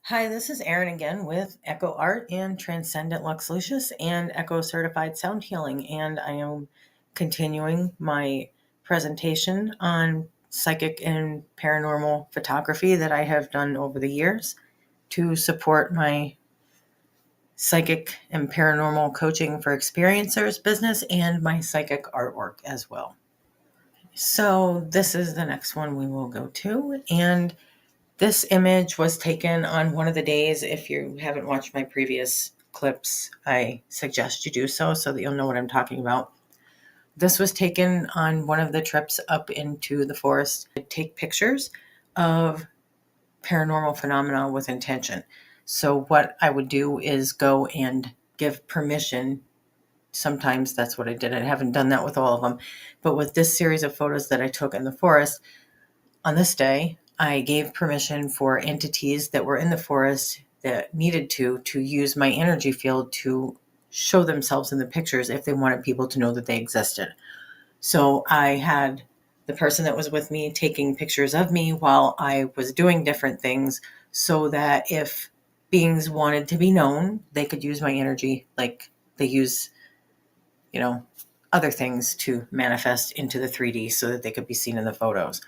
Hi, this is Erin again with Echo Art and Transcendent Lux Lucius and Echo Certified Sound Healing. And I am continuing my presentation on psychic and paranormal photography that I have done over the years to support my psychic and paranormal coaching for experiencers business and my psychic artwork as well. So this is the next one we will go to. And this image was taken on one of the days. If you haven't watched my previous clips, I suggest you do so that you'll know what I'm talking about. This was taken on one of the trips up into the forest to take pictures of paranormal phenomena with intention. So what I would do is go and give permission. Sometimes that's what I did. I haven't done that with all of them. But with this series of photos that I took in the forest, on this day, I gave permission for entities that were in the forest that needed to use my energy field to show themselves in the pictures if they wanted people to know that they existed. So I had the person that was with me taking pictures of me while I was doing different things so that if beings wanted to be known, they could use my energy like they use, other things to manifest into the 3D so that they could be seen in the photos.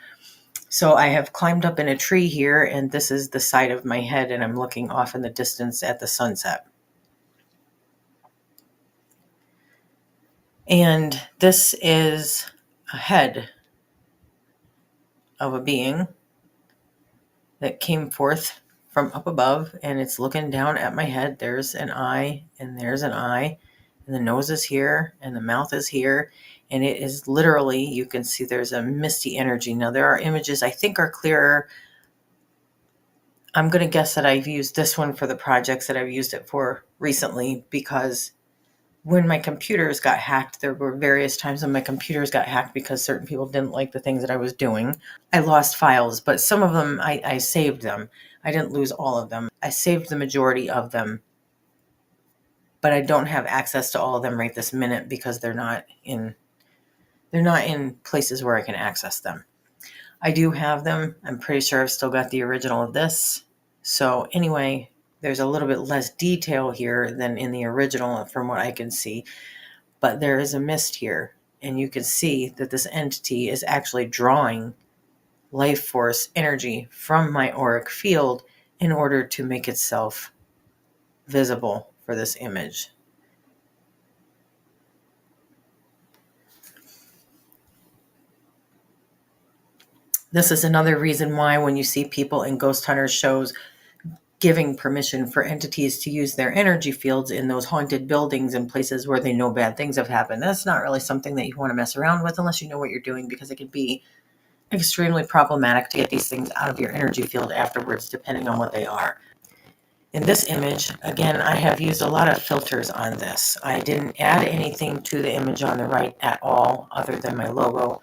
So I have climbed up in a tree here, and this is the side of my head, and I'm looking off in the distance at the sunset. And this is a head of a being that came forth from up above, and it's looking down at my head. There's an eye, and there's an eye, and the nose is here, and the mouth is here, and it is literally, you can see there's a misty energy. Now, there are images I think are clearer. I'm going to guess that I've used this one for the projects that I've used it for recently, because when my computers got hacked, there were various times when my computers got hacked because certain people didn't like the things that I was doing. I lost files, but some of them, I saved them. I didn't lose all of them. I saved the majority of them, but I don't have access to all of them right this minute because they're not in places where I can access them. I do have them. I'm pretty sure I've still got the original of this. So anyway, there's a little bit less detail here than in the original from what I can see, but there is a mist here, and you can see that this entity is actually drawing life force energy from my auric field in order to make itself visible for this image. This is another reason why when you see people in ghost hunters shows giving permission for entities to use their energy fields in those haunted buildings and places where they know bad things have happened, that's not really something that you want to mess around with unless you know what you're doing, because it can be extremely problematic to get these things out of your energy field afterwards, depending on what they are. In this image, again, I have used a lot of filters on this. I didn't add anything to the image on the right at all other than my logo,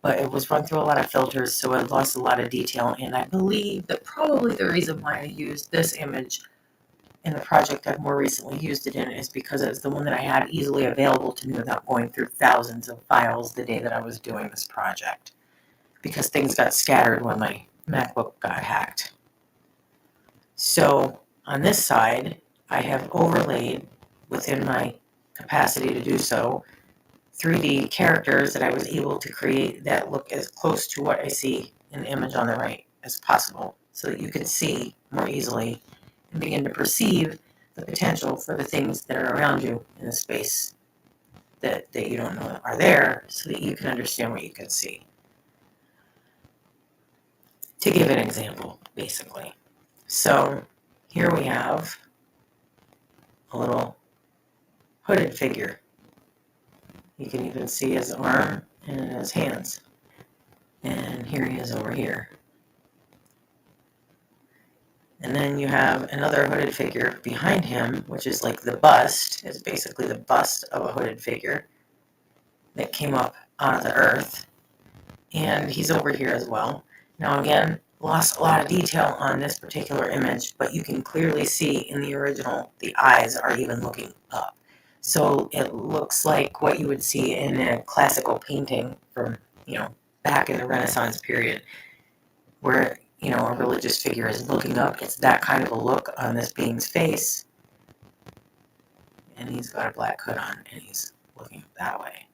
but it was run through a lot of filters, so it lost a lot of detail. And I believe that probably the reason why I used this image in the project I've more recently used it in is because it's the one that I had easily available to me without going through thousands of files the day that I was doing this project, because things got scattered when my MacBook got hacked. So on this side, I have overlaid, within my capacity to do so, 3D characters that I was able to create that look as close to what I see in the image on the right as possible, so that you can see more easily and begin to perceive the potential for the things that are around you in the space that you don't know are there, so that you can understand what you can see. To give an example, basically. So here we have a little hooded figure. You can even see his arm and his hands. And here he is over here. And then you have another hooded figure behind him, which is like the bust. It's basically the bust of a hooded figure that came up out of the earth. And he's over here as well. Now again, lost a lot of detail on this particular image, but you can clearly see in the original, the eyes are even looking up. So it looks like what you would see in a classical painting from, back in the Renaissance period, where, a religious figure is looking up. It's that kind of a look on this being's face. And he's got a black hood on, and he's looking that way.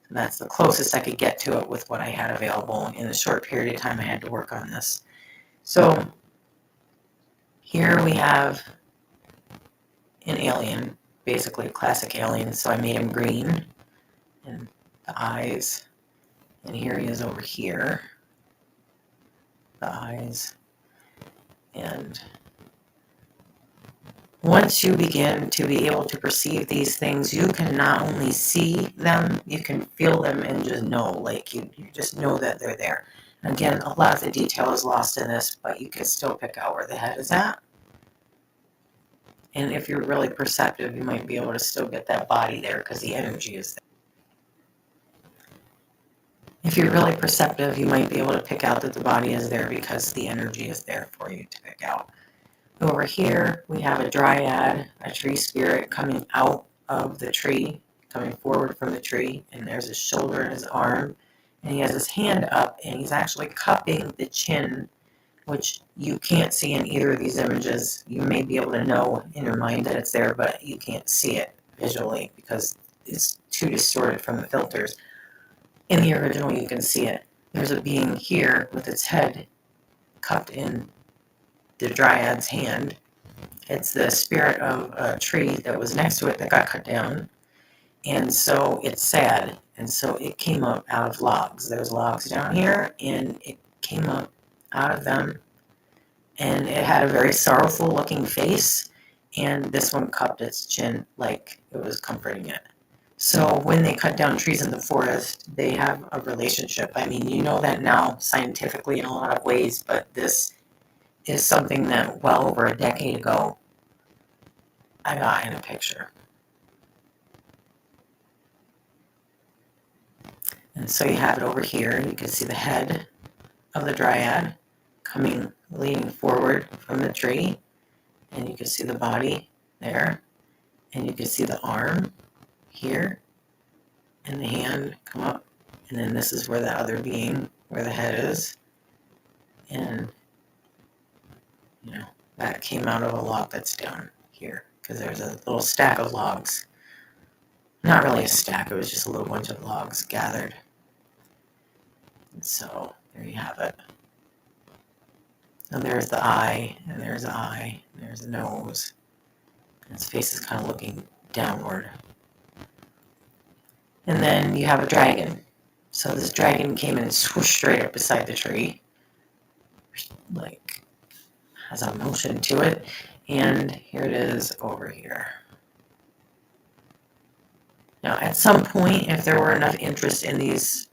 And that's the closest I could get to it with what I had available in the short period of time I had to work on this. So here we have an alien, basically a classic alien. So I made him green, and the eyes. And here he is over here. The eyes. And once you begin to be able to perceive these things, you can not only see them, you can feel them and just know, like you just know that they're there. And again, a lot of the detail is lost in this, but you can still pick out where the head is at. And if you're really perceptive, you might be able to still get that body there because the energy is there. If you're really perceptive, you might be able to pick out that the body is there because the energy is there for you to pick out. Over here, we have a dryad, a tree spirit coming out of the tree, coming forward from the tree, and there's his shoulder and his arm, and he has his hand up, and he's actually cupping the chin, which you can't see in either of these images. You may be able to know in your mind that it's there, but you can't see it visually because it's too distorted from the filters. In the original, you can see it. There's a being here with its head cupped in the dryad's hand. It's the spirit of a tree that was next to it that got cut down. And so it's sad. And so it came up out of logs. There's logs down here, and it came up out of them. And it had a very sorrowful looking face. And this one cupped its chin like it was comforting it. So when they cut down trees in the forest, they have a relationship. I mean, you know that now scientifically in a lot of ways, but this is something that well over a decade ago I got in a picture. And so you have it over here. You can see the head of the dryad leaning forward from the tree. And you can see the body there. And you can see the arm here. And the hand come up. And then this is where the other being, where the head is. And, that came out of a log that's down here. Because there's a little stack of logs. Not really a stack, it was just a little bunch of logs gathered. And so, there you have it. And there's the eye, and there's the eye, and there's the nose. And his face is kind of looking downward. And then you have a dragon. So this dragon came in and swooshed straight up beside the tree. Like, has a motion to it. And here it is over here. Now, at some point, if there were enough interest in these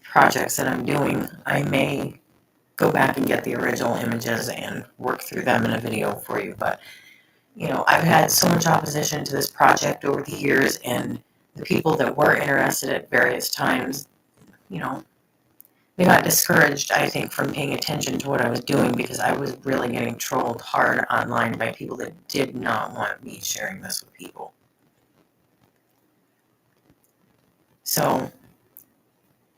projects that I'm doing, I may go back and get the original images and work through them in a video for you. But, I've had so much opposition to this project over the years, and the people that were interested at various times, they got discouraged, I think, from paying attention to what I was doing because I was really getting trolled hard online by people that did not want me sharing this with people. So,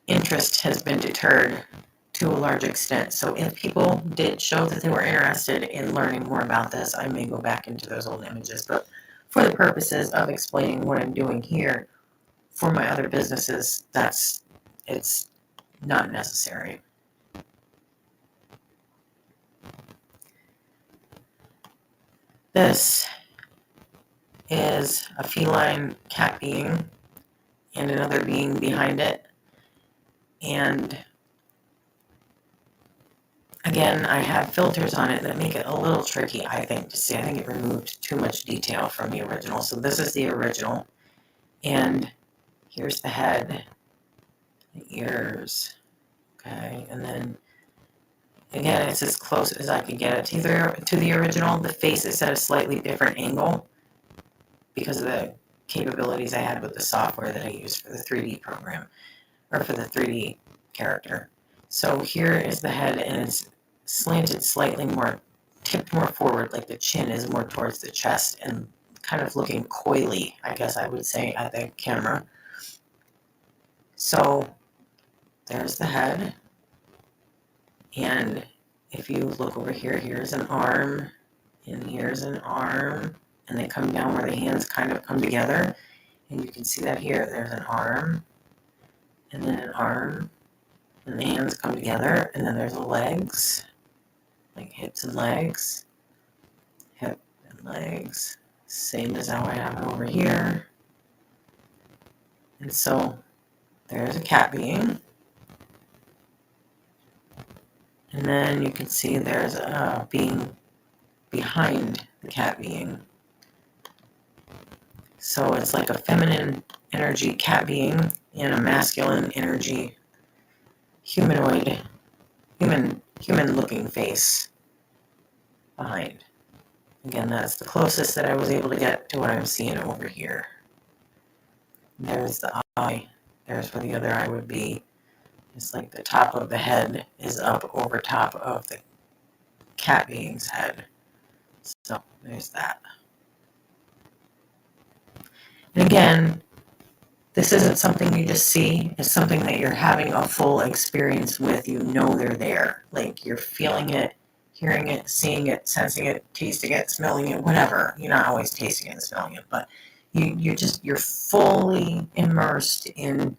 interest has been deterred to a large extent. So if people did show that they were interested in learning more about this, I may go back into those old images. But for the purposes of explaining what I'm doing here for my other businesses, it's not necessary. This is a feline cat being and another being behind it. And again, I have filters on it that make it a little tricky, I think, to see. I think it removed too much detail from the original. So this is the original. And here's the head, the ears, okay? And then, again, it's as close as I can get it to the original. The face is at a slightly different angle because of the capabilities I had with the software that I used for the 3D program, or for the 3D character. So here is the head, and it's slanted slightly more, tipped more forward, like the chin is more towards the chest, and kind of looking coyly, I guess I would say, at the camera. So there's the head, and if you look over here, here's an arm, and here's an arm, and they come down where the hands kind of come together. And you can see that here, there's an arm, and then an arm, and the hands come together, and then there's the legs, like hips and legs, hip and legs, same as how I have it over here. And so there's a cat being. And then you can see there's a being behind the cat being. So it's like a feminine energy cat being and a masculine energy humanoid, human looking face behind. Again, that's the closest that I was able to get to what I'm seeing over here. There's the eye. There's where the other eye would be. It's like the top of the head is up over top of the cat being's head. So there's that. And again, this isn't something you just see. It's something that you're having a full experience with. You know they're there. Like you're feeling it, hearing it, seeing it, sensing it, tasting it, smelling it, whatever. You're not always tasting it and smelling it, but you're fully immersed in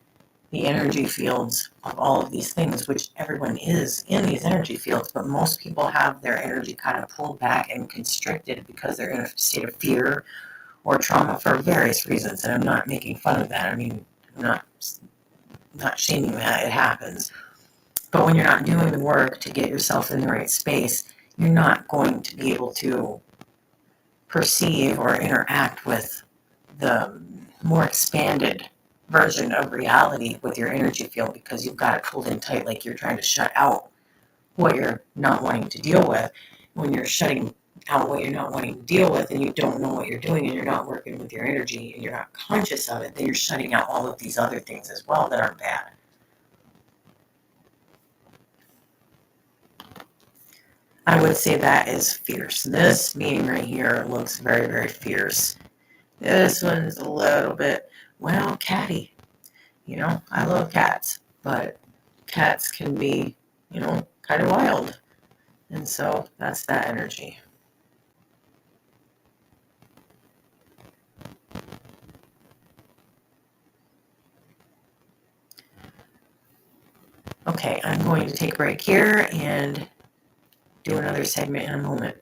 the energy fields of all of these things, which everyone is in these energy fields, but most people have their energy kind of pulled back and constricted because they're in a state of fear or trauma for various reasons. And I'm not making fun of that. I mean, I'm not shaming that. It happens. But when you're not doing the work to get yourself in the right space, you're not going to be able to perceive or interact with the more expanded version of reality with your energy field, because you've got it pulled in tight, like you're trying to shut out what you're not wanting to deal with. When you're shutting out what you're not wanting to deal with and you don't know what you're doing and you're not working with your energy and you're not conscious of it, then you're shutting out all of these other things as well that aren't bad. I would say that is fierce. This being right here looks very, very fierce. This one's a little bit, well, catty. You know, I love cats, but cats can be, kind of wild. And so that's that energy. Okay, I'm going to take a break here and do another segment in a moment.